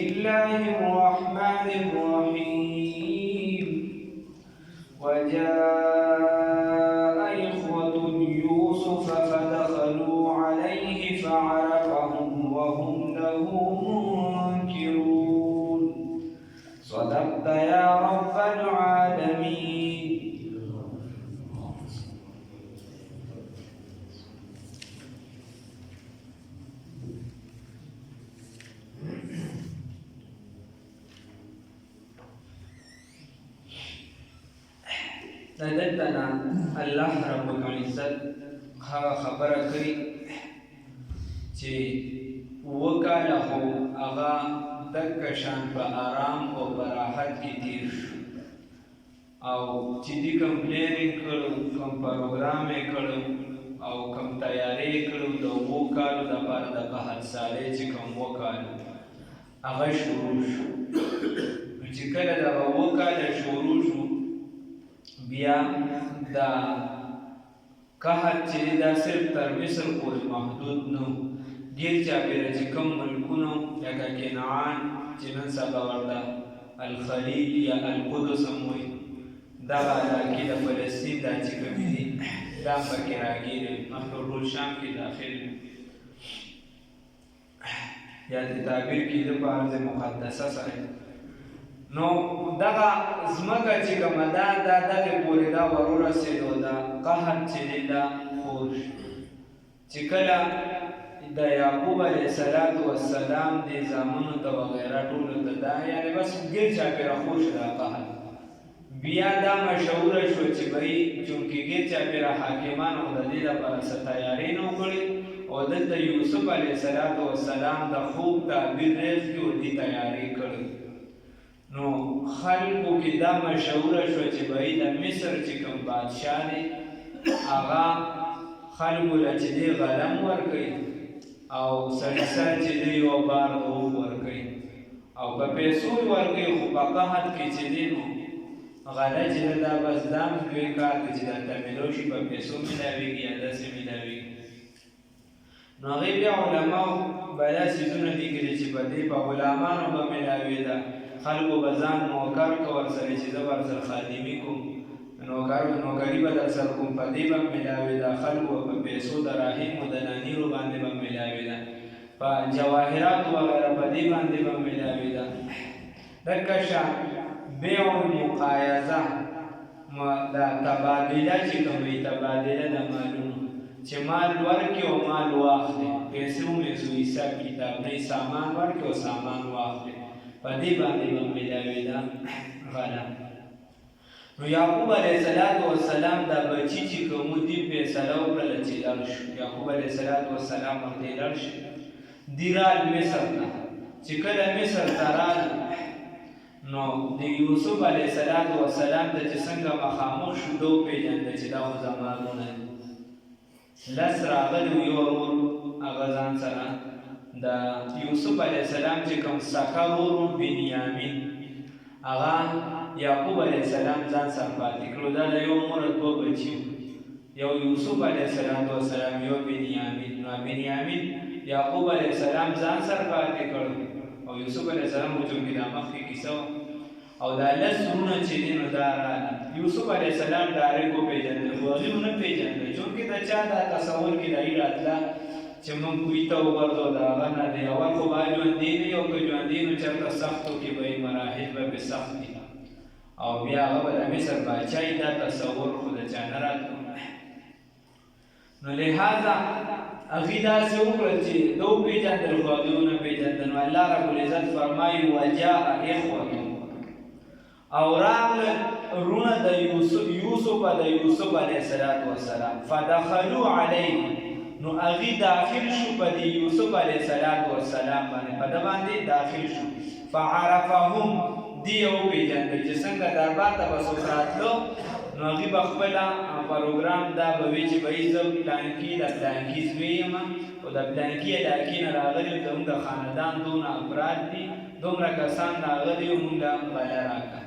الله الرحمن الرحيم وجاء إخوة يوسف فدخلوا عليه فعرفهم وهم له منكرون صدقت يا رب العالمين. دلتنا الله رب العزت هغه خبره کوي چې وکاله خو هغه دغه شان په آرام او براحت کې تیر شو او چې دې کوم پلانینګ کړو کوم پروګرام یې کړو او کوم تیاری کړو د وکالو لپاره د قحط سالې چې کوم وکالو هغه شروع شو چې کله د وکاله شروع شو بیا دا قحط چې دا صرف تر مصر پورې محدود نه ډېر چاپېره چې کوم ملکونه لکه کنعان چې نن سبا ورته الخلیل یا القدس هم وایي دغه علاقې د فلسطین دا چې کومې دي دا پکې راګیرې مخکې ټول شام کې داخل یا د تعبیر کېده په ارض مقدسه سره نو دغه ځمکه چې کومه ده دا دغې پورې دا ورورسېدو دا قحط چې دی دا خور شو چې کله د یعقوب علیه السلام دې زامنو ته وغیره ټولو ته دا یعنې بس ګیر چاپېره خور شو دا قحط بیا دا مشهوره شو چې بهی چونکې ګیر چاپېره حاکمانو د دې لپاره څه تیاري نه وکړې او دلته یوسف علیه السلام د خوب تعبیر ریز کې ورته تیاری کړې نو خلکو کې دا مشهوره شو چې بهی د مصر چې کوم بادشاه دی هغه خلکو له چې دی غلم ورکوي او سړي سر چې دی یو بار د اوب ورکوي او په پیسو ورکوي خو په قحط کې چې دی نو غله چې دا بس دا هم لوی کار دی چې درته میلو شي په پیسو میلاوېږي یا داسې میلاوېږي نو هغې بیا علماو به دا څیزونه لیکلي چې په دې په غلامانو به میلاوېده خلکو به ځان نوکر که ورسره چې زه ورسره خادمي کوم نوکري به درسره کوم په دې به میلاوېده خلکو په پیسو د راهیمو د نانیرو باندې به میلاوېده په جواهراتو وغیره په دې باندې به میلاوېده دغه شان بیع المقایضه دا تبادله چې کوم وي تبادله د مالونو چې مال ورکړي او مال واخلي پیسو میسو حساب کتاب نه سامان ورکړي او سامان واخلي په دې باندې به میلاوېده غله نو یعقوب علیه السلام دا بچي چې کوم دي فیصله وکړله چې لاړ شو یعقوب علیه السلام ورته لاړ شي دی رال مصر ته چې کله مصر ته راغله نو د یوسف علیه السلام ته چې څنګه مخامخ شو ده وپېژانده چې دا خو زما لونه دي لس راغلي یو ورور هغه ځان سره د یوسف علیه السلام چې کوم سکه ورور بنیامین هغه یعقوب علیه السلام ځان سره پاتې کړو دا د یو موره دوه بچي یو یوسف علیه السلام یو بنیامین نو بنیامین یعقوب علیه السلام ځان سره پاتې کړو او یوسف علیه السلام خو چونکې دا مخکې کیسه او دا لس وروڼه چې دي نو دا راغله یوسف علیه السلام ډایرکټ وپېژندل خو هغې ونه پېژندل چونکې د چا دا تصور کې دایي راتله چې موږ کوی ته وګرځو د هغه نه دی اول خو باید ژوندي نه وي او که ژوندي نو چېرته سختو کې به یې مراحل به پرې سخت دي او بیا هغه به د مصر باچا دا تصور خو د چا نه راتلو نو لهذا هغې داسې وکړل چې ده وپېژندل خو هغې ونه پېژندل نو الله رب العزت فرمایي وجاء اخوة او راغلل وروڼه د یوسف علیه السلام فدخلوا علیه نو هغې داخل شو په د یوسف علیه السلام باندې په ده باندې داخل شو فعرفهم دی یې وپېژندل چې څنګه دربار ته به څوک راتلو نو هغې به خپله پروګرام دا به وي چې بهی زه پلانکي د پلانکي زوی یم او د پلانکي علاقې نه راغلي یم زموږ د خاندان دونه افراد دي دومره کسان راغلي یو موږ له غله راکړه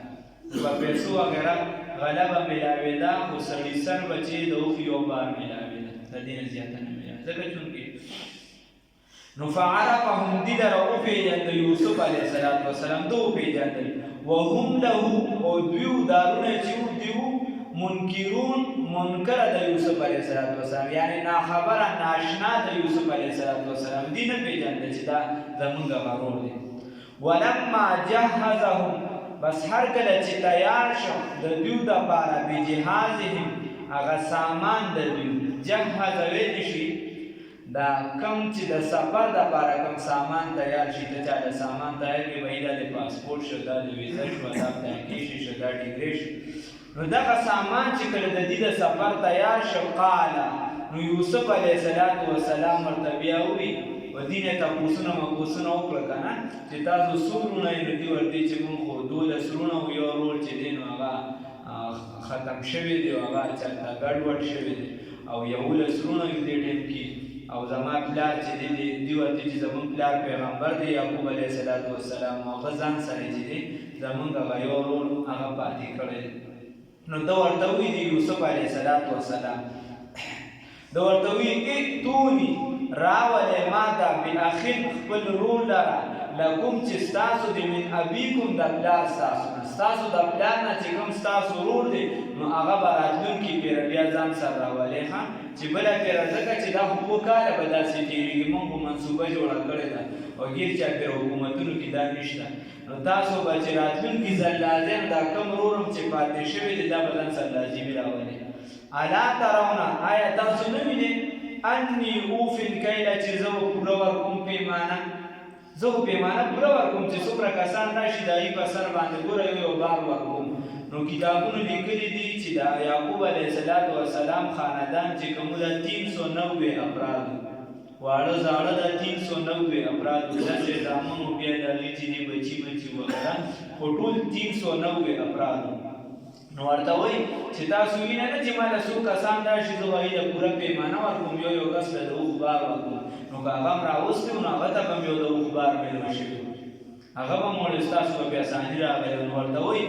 په پیسو وغیره غله به میلاوېده خو سړي سر به چې د اوښ یو بار میلاوېده د دې نه زیاته نه میلاوېده ځکه چونکې نو فعرفهم دي در او پیجند یوسف علیه السلام دو پیجندل وهم له او دیو دارونه چیو دیو منکرون منکر د یوسف علیه السلام یعنی ناخبر ناشنا د یوسف علیه السلام دي نه پیجندل چې دا زمونږ غرور دی ولما جهزهم بس هر کله چې تیار شو د دیو د پاره بجهازهم هغه سامان د دیو جهز ویل شي دا کم چې د سفر د پاره کم سامان تیار شي ته چا د سامان تیار کې وایي د پاسپورت شو دا د ویزا شو دا د اپلیکیشن شو دا ډیګری شو نو دغه سامان چې کله د دې د سفر تیار شو قال نو یوسف علیه السلام ورته بیا وی و دینه تاسو مقوسونه وکړه کنه چې تاسو سورونه یې دی ورته چې مونږ خو دوله سورونه یو رول چې دین هغه ختم شوی دی هغه چې ګډوډ شوی دی او یو له سورونه دې ټیم کې او زما پلار چې دی ورته چې زمون پلار پیغمبر دی یعقوب علیه السلام او غزان سره چې دی زمونږ هغه یو رول هغه پاتې کړی نو دا ورته وی دی یوسف علیه السلام دا ورته وی ائتونی راولې ما دا باخر خپل رول لره لکم چې ستاسو دی من ابیکم د پلار ستاسو د پلار نه چې کوم ستاسو رول دی نو هغه به راتلونکي پېره بیا ځان سره راولې ښه چې بله پېره ځکه چې دا خو اووه کاله به داسې تېرېږي مونږ خو منصوبه جوړه کړې ده او ګیر چاپېره حکومتونو کې دا نشته نو تاسو به چې راتلونکي ځل لازم دا کم رول هم چې پاتې شوی دی دا به ځان سره لازمي راولې الا ترونه آیا تاسو نه وینئ انی اوفی الکیل چې زه به پوره ورکوم پیمانه زه خو پیمانه پوره ورکوم چې څومره کسان راشي د هغوی په سر باندې ګوره یو بار ورکوم نو کتابونو لیکلي دي چې د یعقوب علیه السلام خاندان چې کوم ده 390 افراد واړه زاړه ده 390 افراد داسې زامن و بیا د هغې چې دي بچي وغیره خو ټول 390 افراد نو ورته وایي چې تاسو وینئ نه چې ما له څو کسان راشي زه به هغوی له پوره پیمانه ورکوم یو کس له د اوښ بار ورکوم نو که هغه هم راوستی نو هغه ته به م یو د اوښ بار میلمه شوي هغه به م ستاسو به په اساني راغلی نو ورته وایي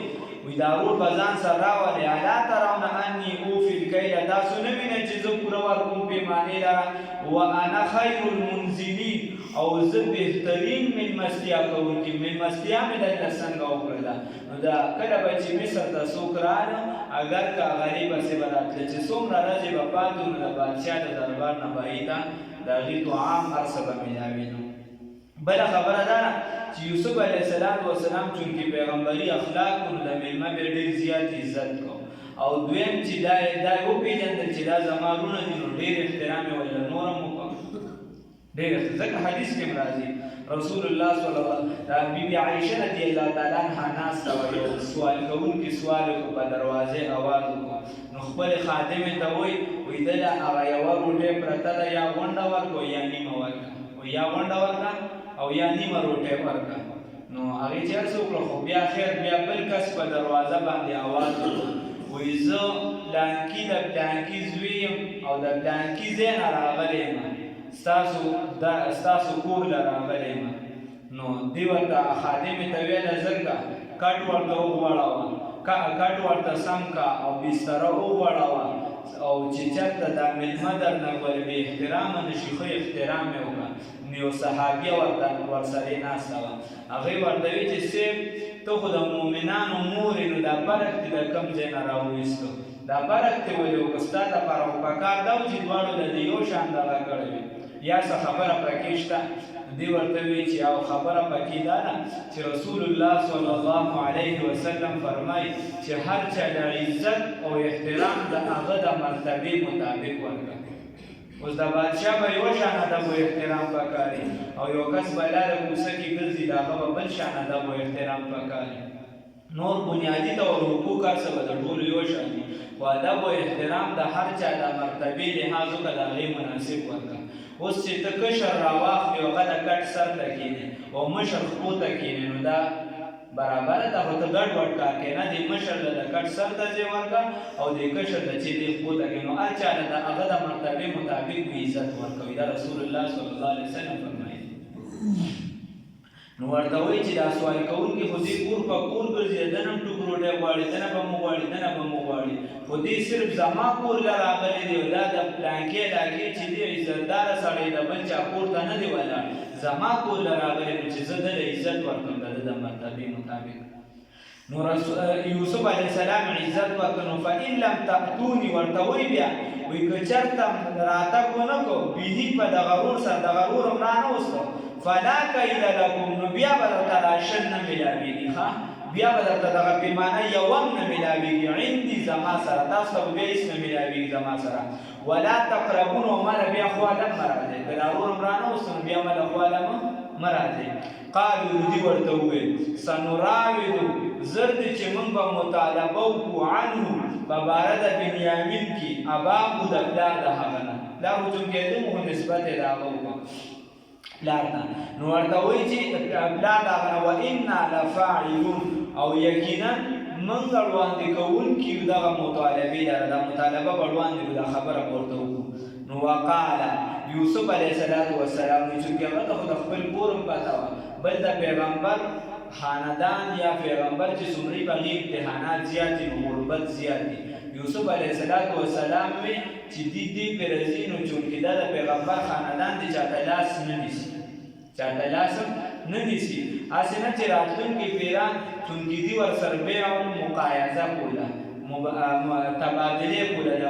وی دا رول به ځان سره راولې الا ترونه انی اوفی الکیل تاسو نه وینئ چې زه پوره ورکوم پیمانې لره وانا خیر المنزلین او زه بهترین میلمستیا کوونکي میلمستیا مې دلته څنګه وکړله نو دا کله به چې مصر ته څوک راغله اگر که غریب پسې به راتله چې څومره ورځې به پاتې نو د بادشاه د دربار نه به هغې ته د هغې طعام هر څه به میلاوي نو بله خبره دا ده چې یوسف علیه السلام چونکې پیغمبري اخلاق نو د میلمه به ډېر زیات عزت کو او دویم چې دا یې وپېژندل چې دا زما وروڼه دي نو ډېر احترام یې ورله نور هم وکړه ډېر ځکه حدیث کې هم راځي رسول الله صلی الله علیه بیبي عایشه رضی الله تعالی عنها ناسته وه یو سوال کوونکي سوال وکړو په دروازې اواز وکړو نو خپلې خادمې ته وایي ده هغه یوه روټۍ پرته ده یا غونډه ورکړو یا نیمه ورکړه یا غونډه ورکړه او یا نیمه روټۍ ورکړه نو هغې چې هر څه وکړه خو بیا خیر بیا بل کس په دروازه باندې اواز وکړو وایي زه پلانکي د پلانکي زوی یم او د پلانکي ځای نه راغلی یم ستاسو کور له راغلی یم نو دې ورته خادمې ته ویله زرګه کټ ورته وغوړوه کټ ورته سم کا او بستره وغوړوه او چې چېرته دا مېلمه درنه ول بې احترامه نه شي ښه احترام یې وکړه نو یو صحابیه ورسره ناسته وه هغې ورته وی چې صیب ته خو د مؤمنانو مور یې نو دا برک دې د کوم ځای نه راوویستو دا برک دې ولې وکړو ستا دپاره خو پکار دا و چې دواړو له د یو شان دغه کړی وي یا څه خبره پکې شته دې ورته وی چې او خبره پکې دا ده چې رسول الله صلی الله علیه وسلم فرمایي چې هر چا د عزت او احترام د هغه د مرتبې مطابق ورکړه اوس د بادشاه به یو شان ادب و احترام پکاري او یو کس به لاره کوڅه کې ګرځي د هغه به بل شان ادب و احترام پکاري نور بنیادي طور حقوق هر څه به د ټولو یو شان دي خو ادب و احترام د هر چا د مرتبې لحاظ وکړه د هغې مناسب ورکړه اوس چې ته کشر راواخلې هغه د کټ سر ته کښېنې او مشر خپو ته کښېنې نو دا برابره ده خو ته ګډ وډ کار کوې نه د مشر له د کټ سر ته ځای ورکړه او د کشر د چې دې خپو ته کښې نو هر چا له د هغه د مرتبې مطابق عزت ورکوي دا رسول الله صلی الله علیه وسلم فرمایي نو ورته وایي چې دا سوال کوونکي خو دې کور په کور ګرځي، دنه هم ټوک روټۍ غواړي، دنه به مو غواړي، دنه به مو غواړي، خو دې صرف زما کور له راغلی دی او دا د پلانکې علاقې چې دی عزتداره سړی د بل چا کور ته نه دی ولاړ، زما کور له راغلی نو چې زه دله عزت ورکړم د ده د مرتبې مطابق. نو یوسف علیه السلام عزت وکړ. نو فإن لم تأتوني ورته وایي بیا وایي که چېرته راتګ ونه کړو به په د غرور سره د غرور هم رانوستو فلا کید لکم نو بیا به درته راشن نه میلاویږي، ښه بیا به درته دغه پیمانه یو هم نه میلاویږي عندي زما سره، تاسو ته بیا هېڅ نه میلاویږي زما سره. ولا تقربون او مله بیا خواله مه راځئ، که غرور هم رانوستو نو بیا مله خواله مه راځئ. قالو دوی ورته وویل سنراودو زر دی چې موږ به مطالبه وکړو عنه په باره د بنیامین کې اباهو د پلار د هغه نه، پلار وچونکېده مو نسبت یې د هغه وکړو پلار ته. نو ورته وایي چې پلار د هغه نه وإنا لفاعلون او یقینا موږ وړاندې کوونکي یو دغه مطالبې لره، دا مطالبه به وړاندې کړو، دا خبره به ورته وکړو. نو وقال یوسف علیه السلام چونکې هغه ته خو د خپل کور هم پته وه، بل د پیغمبر خاندان یا پیغمبر چې څومره په هغې امتحانات زیات دي نو غربت زیات دي. یوسف علیه السلام وی چې دې پرې راځي نو چونکې دا د پیغمبر خاندان دی چاته لاس نه نیسي، چاته لاس نه نیسي، هسې نه چې راتلونکي پیران چونکې دي ورسره بیع مقایضه کوله، تبادلې کوله د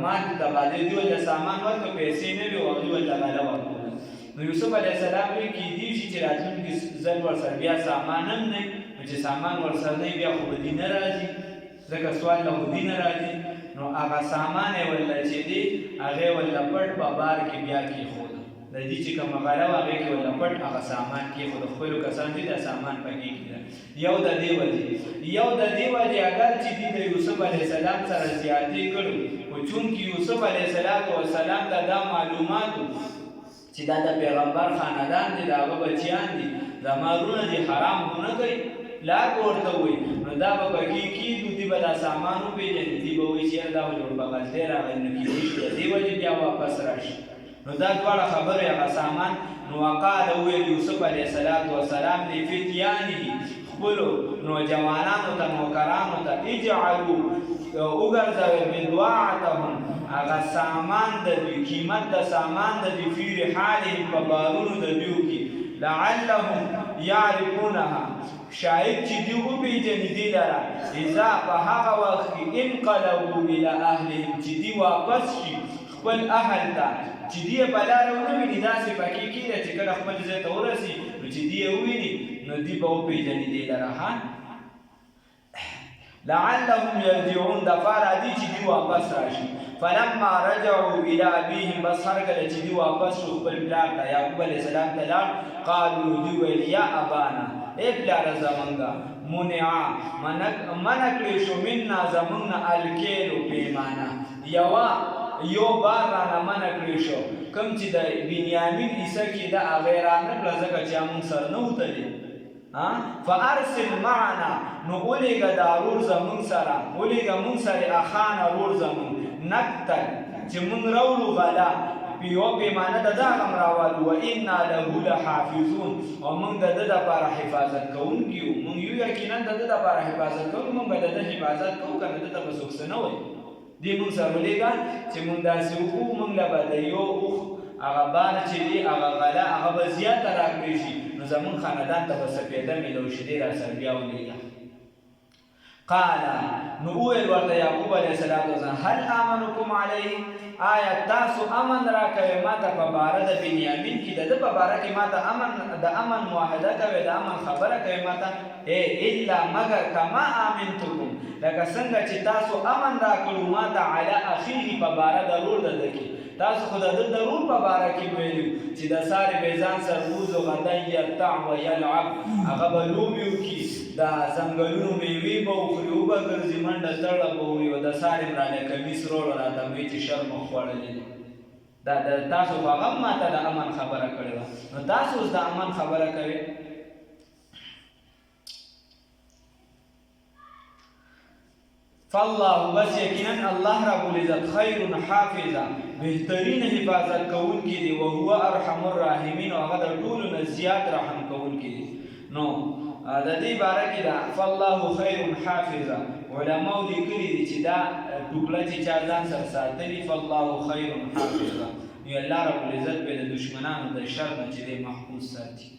مال تبادلې، دوی ورته سامان ورکړه پیسې نه وي او هغوی ورته غله ورکوله. نو یوسف علیه السلام وی کیدای شي چې راتلونکي ځل ورسره بیا سامان هم نه وي، نو چې سامان ورسره نه وي بیا خو به دې نه راځي، ځکه سوال له خو دې نه راځي. نو هغه سامان یې ورله چې دی هغه یې ورله پټ په بار کې بیا کېښوده، د دې چې کومه غله وه هغې کې ورله پټ هغه سامان کېښوده، خپلو کسانو دي دا سامان پکې کېده. یو د دې وجې اگر چې دې د یوسف علیه السلام سره زیاتې کړو، خو چونکې یوسف علیه السلام ته دا معلوماتو چې دا د پیغمبر خاندان دی، د هغه بچیان دي، زما وروڼه دي، حرام خو نه کوي، پلار به ورته وایي نو دا به پکې کېږو، دوی به دا سامان وپېژني، دوی به وایي چې یاره دا خو جوړ په غلطۍ راغلی، نو کېدای شي د دې وجې بیا واپس راشي. نو دا دواړه خبرې هغه سامان. نو وقال ویل یوسف علیه السلام لفتیانه خپلو نوجوانانو ته نوکرانو ته اجعلوا وګرځوئ بضاعتهم هغه سامان د دوی، قیمت د سامان د دوی فی رحالهم په بارونو د دوی کې لعلهم یعرفونها شاید چې دوی وپېژني دې لره اذا په هغه وخت کې انقلبوا الی اهلهم چې دوی واپس شي خپل اهل ته، چې دوی یې په لاره ونه ویني، داسې پکې کېږي چې کله خپل ځای ته ورسي نو چې دوی یې وویني نو دوی به وپېژني دې لره. لعلهم یرجعون دپاره دي چې دوی واپس راشي. فلما رجعوا الى ابيهم بس هر کله چې دوی واپس شو خپل پلار ته یعقوب علیه السلام ته لاړ، قالو دوی ویل یا ابانا ای پلاره زمونږه منع منع کړی شو منا زمونږ نه الکیلو پیمانه، یو بار رانه منع کړی شو، کوم چې د بنیامین عیسه کې د هغې رانه کړه ځکه چې موږ سره نه وتلې. فارسل معنا نو اولیگا دا رور زمون سرا اولیگا من سر اخانا رور زمون نکتل چه من رولو غلا پیو پیمانه دا دا غم راوالو و اینا لهو لحافظون و من دا دا پارا حفاظت کون کیو من یو یقینا دا دا پارا حفاظت کون من با دا حفاظت کون کنه دا بسوکسنوی دی من سر اولیگا چه من دا سوکو من لبا دا یو اوخ اغا بار چې دی اغا غلا اغا به زیاته راکړی شي نو زمون خاندان ته به سپېده میلو شي دی راسره بیا ولیږه. قال نو وویل ورته یعقوب علیه السلام هل آمنکم علیه آیا تاسو امن راکوئ ماته په باره د بنیامین کې د ده په باره کې ماته د امن معاهده کوئ د امن خبره کوئ ماته الا مگر کما آمنتکم لکه څنګه چې تاسو امن راکړو ماته علی اخیه په باره د رور د ده کې تاسو خو د ده د رور په باره کې ویلو چې د سارې به ځان سره روز و غدا یرتع و یلعب هغه به لوبې وکړي د ځنګلونو میوې به وخوري وبه ګرځي منډه تړه به ووي او د سارې م راله کمیس روړ راته وایي چې شر مو خوړلی دی دا تاسو خو هغه هم ماته د امن خبره کړې وه نو تاسو اوس د امن خبره کوئ. فالله بس یقینا الله رب العزت خیر حافظا بهترین حفاظت کوونکی دی، وهو ارحم الراحمین، او هغه د ټولو نه زیات رحم کوونکی دی. نو د دې باره کې دا فالله خیر حافظا، علماو لیکلي دي چې دا ټوکړه چې چا ځان سره ساتلي فالله خیر حافظا، نو الله رب العزت به د دشمنانو د شر نه چې دی محفوظ ساتي.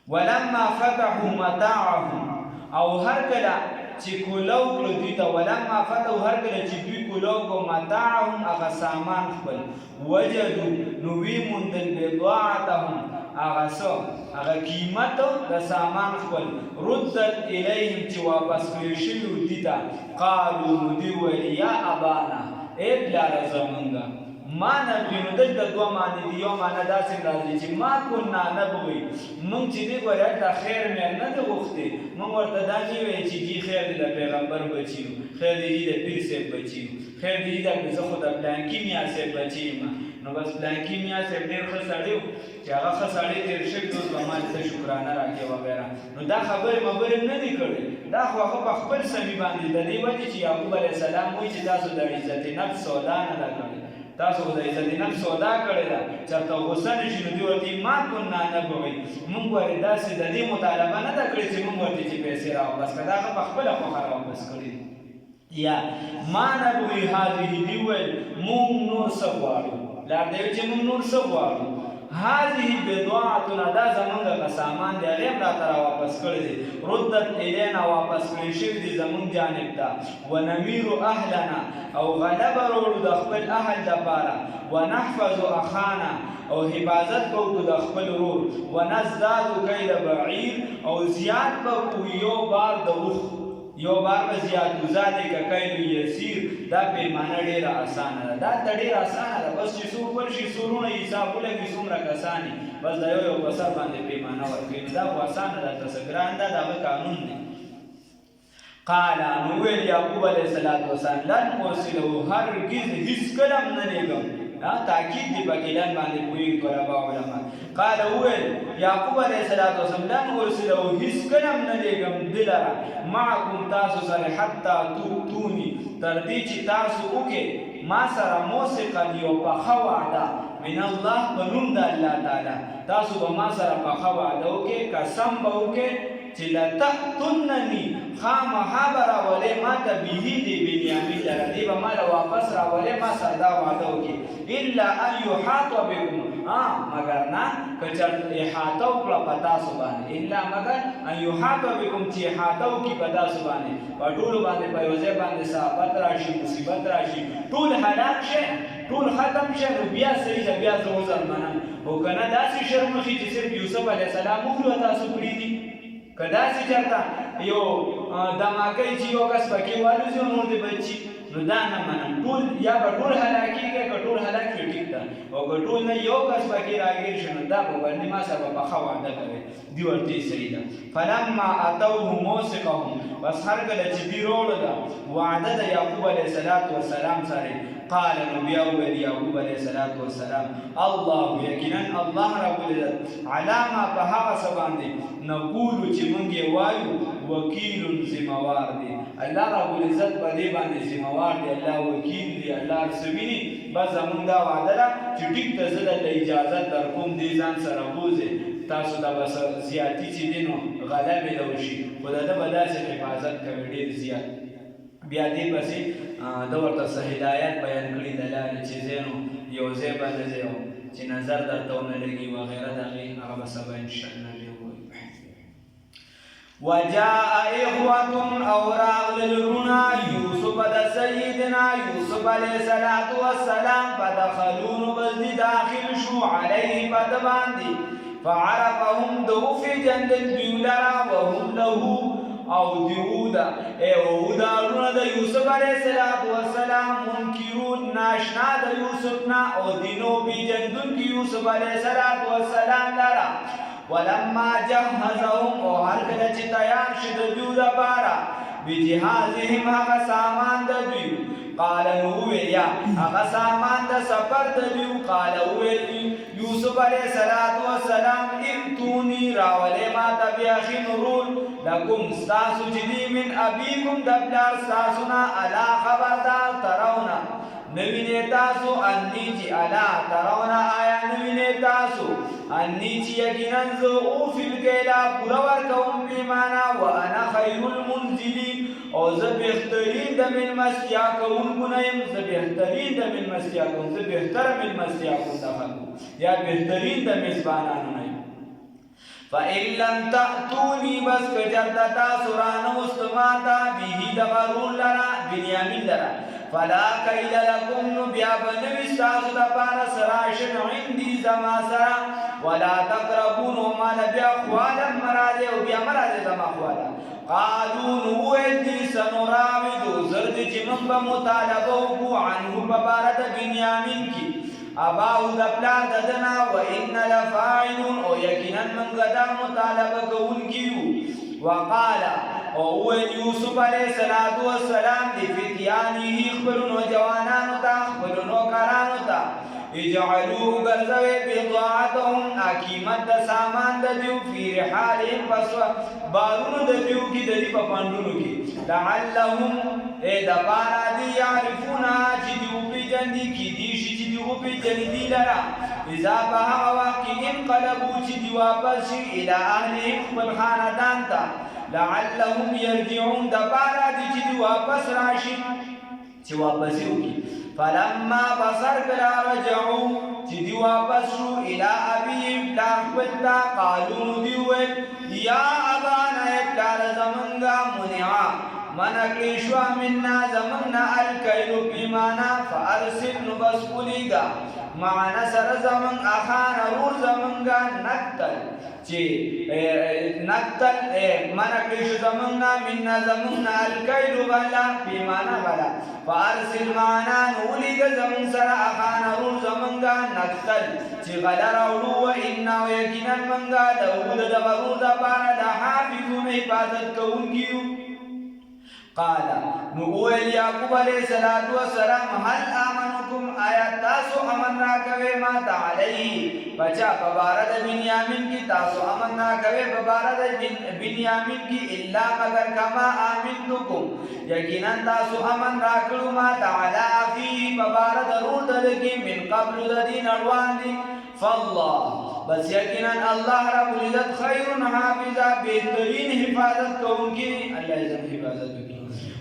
ولما فتحوا متاعهم، او هر کله چې کولو کړو دوی ته، ولما فتحوا هر کله چې دوی کولو کو متاعهم هغه سامان خپل، وجدوا نو وی موندل بضاعتهم هغه څه هغه قیمت د سامان خپل، ردت الیهم چې واپس کړی شوي دوی ته، قالو نو دوی ویل یا ابانا ای پلاره زمونږه، ما نبغي، نو دلته دوه معنی دي، یو معنی داسې راځي چې ما کنا نبغي، موږ چې دی ګوره هلته خیر مې نه دی غوښتې، موږ ورته دا نه ویل چې جي خیر دی د پیغمبر بچي یو، خیر دی جي د پیر صاحب بچي یو، خیر دی جي د زه خو د پلانکي میا صاحب بچي یم، نو بس پلانکي میا صاحب ډېر ښه سړی و چې هغه ښه سړی تېر شوي اوس به ما ته شکرانه راکړې وغیره، نو دا خبرې مبرې نه دي کړې، دا خو هغه په خپل سمي باندې د دې وجې چې یعقوب علیه السلام وایي چې تاسو د عزت نفس سودا نه ده کړې، تاسو د عزت نفس سودا کړې ده، چېرته غوسه نه شي نو دوی ورته ما کنا نبغي، موږ ورې داسې د دې مطالبه نه ده کړې چې موږ ورته چې پیسې راواپس کړه، دا هغه په خپله خوښه راواپس کړي. یا ما نبغي هذه، دوی ویل موږ نور څه غواړو، پلار دی چې موږ نور څه غواړو، هذه بضاعتنا، دا زمونږ هغه سامان دی، هغې هم راته راواپس کړی دی، ردت الینا، واپس کړی شوي دي زمونږ جانب ته، ونمیر اهلنا، او غلبه راوړو د خپل اهل دپاره، ونحفظ اخانا، او حفاظت به وکړو د خپل ورور، ونزداد کید بعیر، او زیات به وکړو یو بار د اوښ، یو بار به زیات و، ذلک کیل یسیر، دا پیمانه ډېره اسانه ده، دا ته ډېره اسانه ده، بس چې څوک ورشي سورونه حساب ولګي څومره کسان دي، بس د یو په سر باندې پیمانه ورکوي، دا خو اسانه ده، ته څه ګران ده، د هغه قانون دی. قال نو ویل یعقوب علیه السلام لن ارسله، هرګز هېڅکله هم نه لېږم، تاکید دی په کلان باندې پوهېږي طلبا علما. قال وویل یعقوب علیه السلام لن ارسله، هېڅکله هم نه لېږم ده لره، معکم تاسو سره، حتی تؤتوني، تر دې چې تاسو وکړئ ما سره موثقا یو پخه وعده، من الله په نوم د الله تعالی، تاسو به ما سره پخه وعده وکړئ، قسم به وکړئ چې لتأتونني، خامخا به راولئ ما ته بهي د بنیامین لره، دې به ما له واپس راولئ، ما سره دا وعده وکړئ، الا ان یحاط بکم، مگر نه که چېرته احاطه وکړه په تاسو باندې، الا مگر ان یحاط بکم، چې احاطه وکړي په تاسو باندې، په ټولو باندې په یو ځای باندې صحبت راشي، مصیبت راشي، ټول هلاک شي، ټول ختم شي، نو بیا صحیح ده، بیا زه عذر منم، خو که نه داسې شر مخې چې صرف یوسف علیه السلام وکړو تاسو کړي دي، که داسې چېرته یو دماکۍ چې یو کس پکې والوځي او نور دې بچي، نو دا نه منم، ټول یا به ټول هلاکېږي، که ټول هلاک شي ټیک ده، او که ټول نه یو کس پکې راګیر شي نو دا به باندې ما سره به پخه وعده کوي، دوی ورته صحیح ده. فلما اتوه موثقهم، بس هر کله چې دوی راوړه ده وعده د یعقوب علیه السلام سره، قال نو بیا وویل یعقوب علیه السلام الله، یقینا الله رب العزت، علی ما په هغه څه باندې نقولو چې موږ یې وایو، وکیل ذموار دی، الله رب العزت په دې باندې ذموار دی، الله وکیل دی، الله هر څه ویني، بس زموږ دا وعده ده چې ټیک ته زه درته اجازه درکوم دې ځان سره بوځې، تاسو دا به زیاتي چې دی نو غلبې له وشي، خو د ده به داسې حفاظت کوي ډېر زیات. بیا دې پسې ده ورته څه هدایت بیان کړي د لارې چې ځای نو یو ځای باندې ځای چې نظر درته ونه لګي وغیره د هغې هغه به سبا انشاءالله وجاء إخوة او راغلل رنا یوسف د سیدنا یوسف علیه السلام فدخلون بزد داخل شو علیه پد باندې فعرفهم دو فی جندل بیولرا وهم له او دیودا دارون د یوسف علیه السلام منکرون ناشنا د یوسف نا او دینو بی جندن کی یوسف علیه السلام لرا ولما جهزهم او هر کله چې تیار شي د دوی لپاره بجهازهم هغه سامان د دوی قال نوویلیا اغا سامان دا سفر دیو قال اویلی یوسف علیہ السلام ائتونی راولی ما تبیاخی نرول لکم ستاسو جدی من ابیکم دبلار ستاسونا علا خبردار ترونا نوینه تاسو انیچی علا ترونا آیا نوینه تاسو انیچی یقیناً زو اوفی الکیلا پورور کون بیمانا وانا خیر المنزلین او زبیخترین دا من مسیح کون کنیم زبیخترین دا من مسیح کون زبیختر من مسیح کون دخلو یا بہترین دا مزبانانو نیم فَإِن لَمْ تَأْتُونِي بس کجردتا سران استماتا بیہی دغرون لرا بنیامین لرا فَلَا كَيْلَ لَكُمْ نُبْيَا بَنَوِسْتَاسُ دَبَارَ سَرَاشٍ عِنْدِي زَمَا سَرَا وَلَا تَقْرَبُونَ وَمَا لَبْيَا خُوَالًا مَرَادِ وَبِيَا مَرَادِ زَمَا خُوَالًا قَالُوا نُوَيْدِي سَنُرَاوِدُ زَرْدِ جِمَنْ بَمُطَالَبَوْكُ عَنْهُ بَبَارَدَ بِنْيَامِنْ کی اباو دپلار ددنا و ان لفاعلون او یقینا من غدا مطالبه کوونکیو وقال او یوسف علیہ السلام لفتیانه خبرون و جوانانو تا خبرون و کرانو تا اجعلوه گرزوی بضاعتهم اکیمت دا سامان دا دیو فی رحالهم پسوا بارونو دا دیو کی دا دی پا پاندونو کی لعلهم دا پارا دی یعرفونا چی دیو پی جندی کی دیشی چی دیو پی جندی لرا اذا بها واقی انقلبو چی دیو واپس شی الى اهلهم خبر خاندان تا لعلهم یرجعون دا پارا دی چی دیو واپس راشی چی واپسیو کی فلما بصر کلا رجعو چی دی واپس شو الى ابیم لاخبتا قالون دیوئے یا ابانا ابلال زمنگا منعا منکشوا مننا زمننا الکیلو پیمانا فارسل نبس قلیگا معنا سر زمن اخانا رور زمنگا نکتل چی نکتل منکش زمننا مننا زمننا الکیلو غلا پیمانا غلا فارسل معنا نولیگا زمن سر اخانا رور زمنگا نکتل چی غلا راولو و انا و یکینا منگا لہود دغرور دبارا لحافظون حفاظت کونگیو قال نقول یعقوب علیہ السلام هل آمنکم آیا تاسو امن راکوے ماتا علیہ بچا ببارد بنیامین کی تاسو امن راکوے ببارد بنیامین کی اللہ مگر کما آمنتکم یقینا تاسو امن راکلو ماتا علی اخیہ ببارد رول دلکی من قبل دین اروان دی فاللہ بس یقینا اللہ رب العزت خیر حافظہ بہترین حفاظت کون کی اللہ عزت حفاظت کی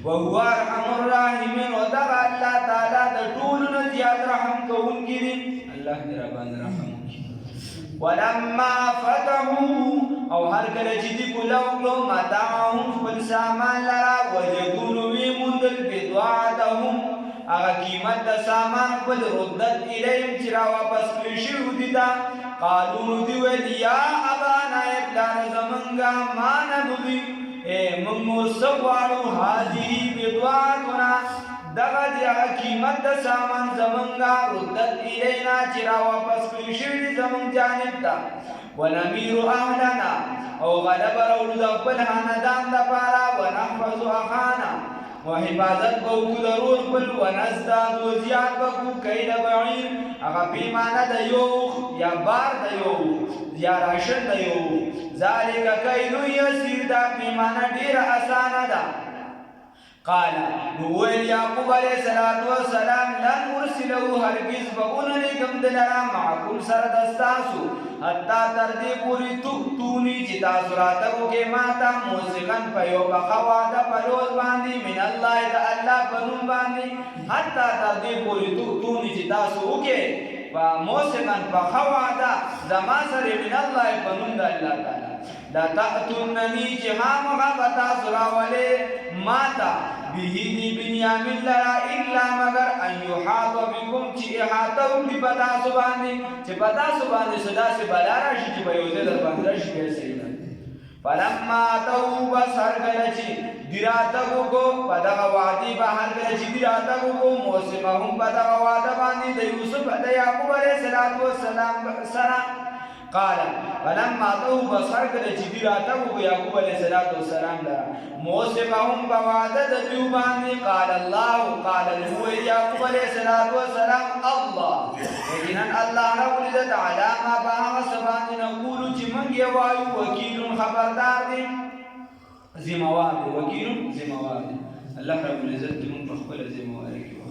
وهو ارحم الراحمین ودغ اللہ تعالی دا طولنا زیاد رحم کون کی دی اللہ دی ربان رحم کی ولما فتحو او ہر کلچی کلوکلو متاعهم خبل سامان لرا وجدون ویمندل بدعاتهم اغا قیمت دا سامان خبل ردت الیم چرا واپس کلشیو دیتا قالون دیویل یا ابانا ابلان زمنگا مانا نبی ممور سوارو حاضی بدعاتنا دغا دیا قیمت دا سامان زمنگا ردت الینا چرا واپس کلشیو زمن جانب دا ونمیر اہلنا او غلب رولو دا پلحاندان دا پارا ونحفظ اخانا وحفاظت بوکو ضرور بل ونزداد وزیاد بکو کئی بعیر اگا پیمانا دا یوخ یا بار دا یوخ یا راشن دا یوخ ذالک کئیلو یسیر دا پیمانا دیر آسانا دا قال نوویل یعقوب علیہ السلام لن ارسلو ہرگز بگوننی کم دلرا معکم سردستاسو حتی تردی پوری تختونی چتا سراتکو کے ماتا موسیقن پیو بخواتا پلوز باندی من اللہ دا اللہ پنون باندی حتی تردی پوری تختونی چتا سو کے موسیقن بخواتا زمان سر من اللہ پنون دا اللہ تعالی لا تأتوننی جہام غابتا سراولے ماتا بہیدی بنیامین لرا الا مگر ان یحاط بکم چی احاطاو کی پتا سباندی چی پتا سباندی صدا سے بلارا شی چی بیوزے در بندر شی کیسے فلما آتاو بس ہر گلچی دیراتاو کو پدغا وعدی با ہر گلچی دیراتاو کو موسیقہم پدغا وعدہ باندی دا یوسف دا یعقوب علیہ السلام سرا قال فلما تو بصر کړه چې دی راتګو یعقوب علیه السلام لره موثقهم بوعده د دیو باندې قال الله قال له یعقوب علیه السلام الله یقینا الله رب العزت علی ما بها سبحان نقول چې موږ یې وایو وکیل خبردار دی ذمہ وار دی وکیل ذمہ وار دی الله رب العزت موږ په خپل ذمہ واری کې